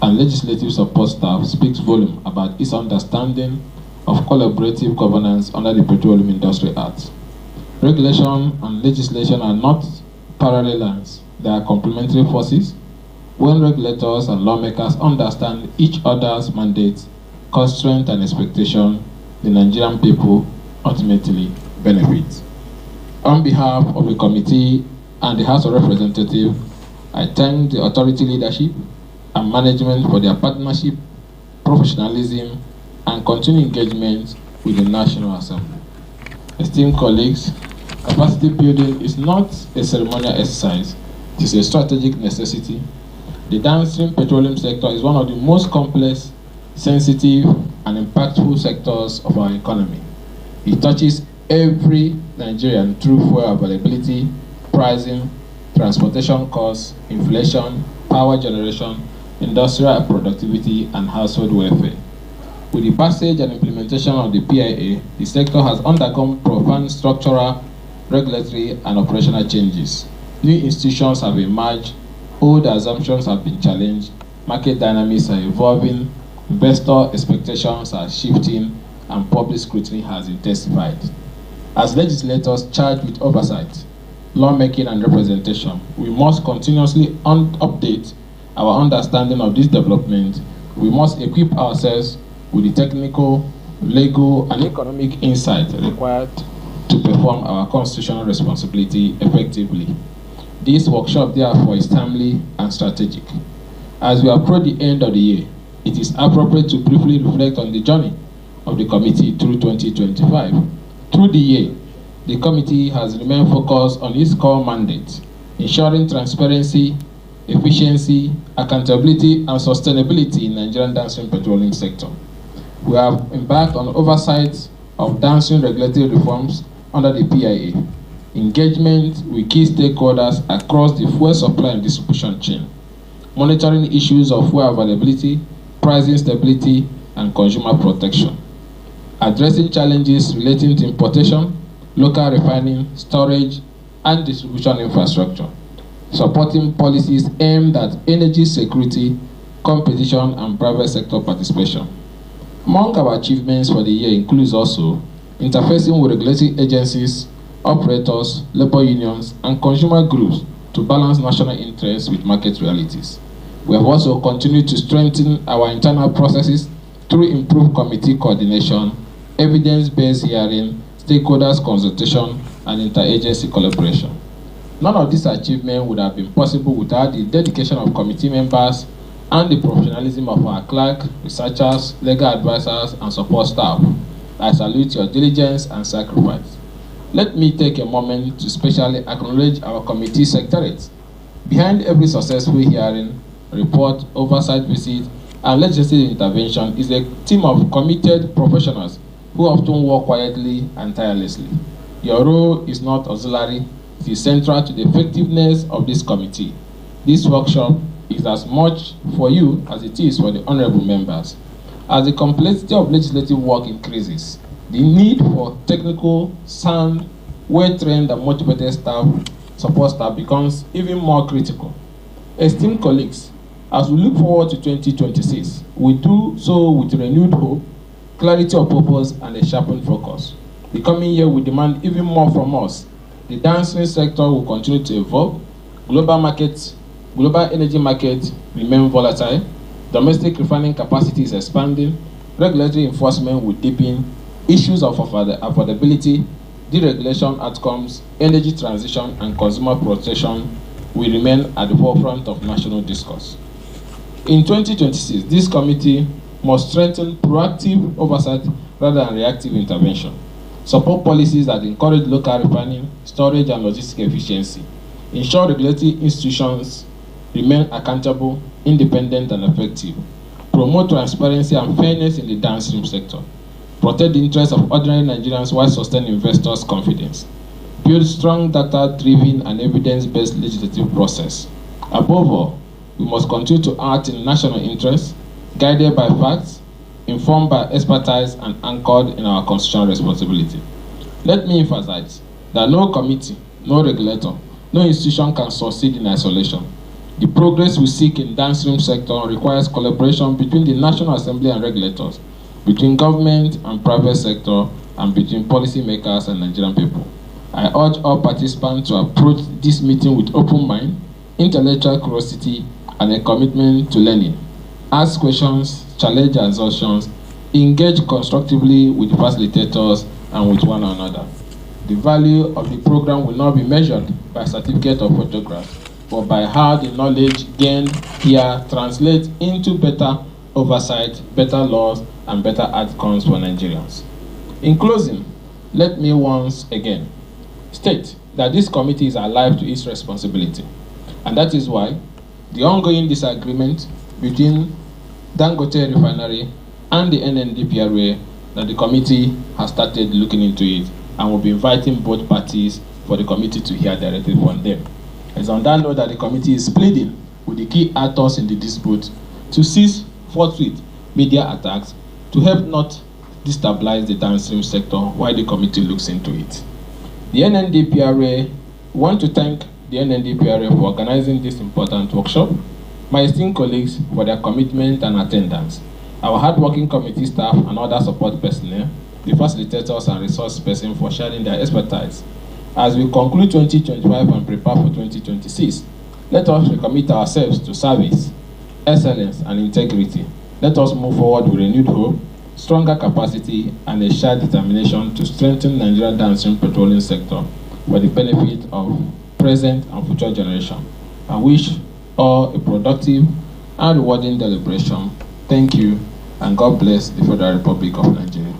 and legislative support staff speaks volume about its understanding of collaborative governance under the Petroleum Industry Act. Regulation and legislation are not parallel lines, they are complementary forces. When regulators and lawmakers understand each other's mandates, constraints, and expectations, the Nigerian people ultimately benefit. On behalf of the committee and the House of Representatives, I thank the authority leadership and management for their partnership, professionalism, and continued engagement with the National Assembly. Esteemed colleagues, capacity building is not a ceremonial exercise, it is a strategic necessity. The downstream petroleum sector is one of the most complex, sensitive, and impactful sectors of our economy. It touches every Nigerian through fuel availability, pricing, transportation costs, inflation, power generation, industrial productivity, and household welfare. With the passage and implementation of the PIA, the sector has undergone profound structural, regulatory, and operational changes. New institutions have emerged, old assumptions have been challenged, market dynamics are evolving, investor expectations are shifting, and public scrutiny has intensified. As legislators charged with oversight, lawmaking, and representation, we must continuously update our understanding of this development. We must equip ourselves with the technical, legal, and economic insight required to perform our constitutional responsibility effectively. This workshop, therefore, is timely and strategic. As we approach the end of the year, it is appropriate to briefly reflect on the journey of the committee through 2025. Through the year, the committee has remained focused on its core mandate, ensuring transparency, efficiency, accountability, and sustainability in Nigerian downstream petroleum sector. We have embarked on oversight of downstream regulatory reforms under the PIA, engagement with key stakeholders across the fuel supply and distribution chain, monitoring issues of fuel availability, pricing stability, and consumer protection, addressing challenges relating to importation, local refining, storage, and distribution infrastructure, supporting policies aimed at energy security, competition, and private sector participation. Among our achievements for the year includes also interfacing with regulatory agencies, operators, labor unions, and consumer groups to balance national interests with market realities. We have also continued to strengthen our internal processes through improved committee coordination, evidence-based hearing, stakeholders consultation, and interagency collaboration. None of these achievements would have been possible without the dedication of committee members and the professionalism of our clerk, researchers, legal advisors, and support staff. I salute your diligence and sacrifice. Let me take a moment to specially acknowledge our committee secretariat. Behind every successful hearing, report, oversight visit, and legislative intervention is a team of committed professionals who often work quietly and tirelessly. Your role is not auxiliary, it is central to the effectiveness of this committee. This workshop is as much for you as it is for the honorable members. As the complexity of legislative work increases, the need for technical, sound, well-trained, and motivated support staff becomes even more critical. Esteemed colleagues, as we look forward to 2026, we do so with renewed hope, clarity of purpose, and a sharpened focus. The coming year will demand even more from us. The downstream sector will continue to evolve, global energy market remain volatile, domestic refining capacity is expanding, regulatory enforcement will deepen, issues of affordability, deregulation outcomes, energy transition, and consumer protection will remain at the forefront of national discourse. In 2026, this committee must strengthen proactive oversight rather than reactive intervention, support policies that encourage local refining, storage, and logistic efficiency, ensure regulatory institutions remain accountable, independent, and effective, promote transparency and fairness in the downstream sector, protect the interests of ordinary Nigerians while sustaining investors' confidence, build strong data-driven and evidence-based legislative process. Above all, we must continue to act in national interest, guided by facts, informed by expertise, and anchored in our constitutional responsibility. Let me emphasize that no committee, no regulator, no institution can succeed in isolation. The progress we seek in downstream sector requires collaboration between the National Assembly and regulators, between government and private sector, and between policymakers and Nigerian people. I urge all participants to approach this meeting with open mind, intellectual curiosity, and a commitment to learning. Ask questions, challenge assumptions, engage constructively with the facilitators and with one another. The value of the program will not be measured by certificate or photograph, but by how the knowledge gained here translates into better oversight, better laws, and better outcomes for Nigerians. In closing, let me once again state that this committee is alive to its responsibility, and that is why the ongoing disagreement between Dangote Refinery and the NMDPRA, that the committee has started looking into it and will be inviting both parties for the committee to hear directly from them. It's on that note that the committee is pleading with the key actors in the dispute to cease forthwith media attacks to help not destabilize the downstream sector while the committee looks into it. The NMDPRA want to thank the NMDPRA for organizing this important workshop, my esteemed colleagues for their commitment and attendance, our hardworking committee staff and other support personnel, the facilitators and resource persons for sharing their expertise. As we conclude 2025 and prepare for 2026, let us recommit ourselves to service, excellence, and integrity. Let us move forward with renewed hope, stronger capacity, and a shared determination to strengthen Nigerian downstream petroleum sector for the benefit of present and future generations. I wish all a productive and rewarding deliberation. Thank you, and God bless the Federal Republic of Nigeria.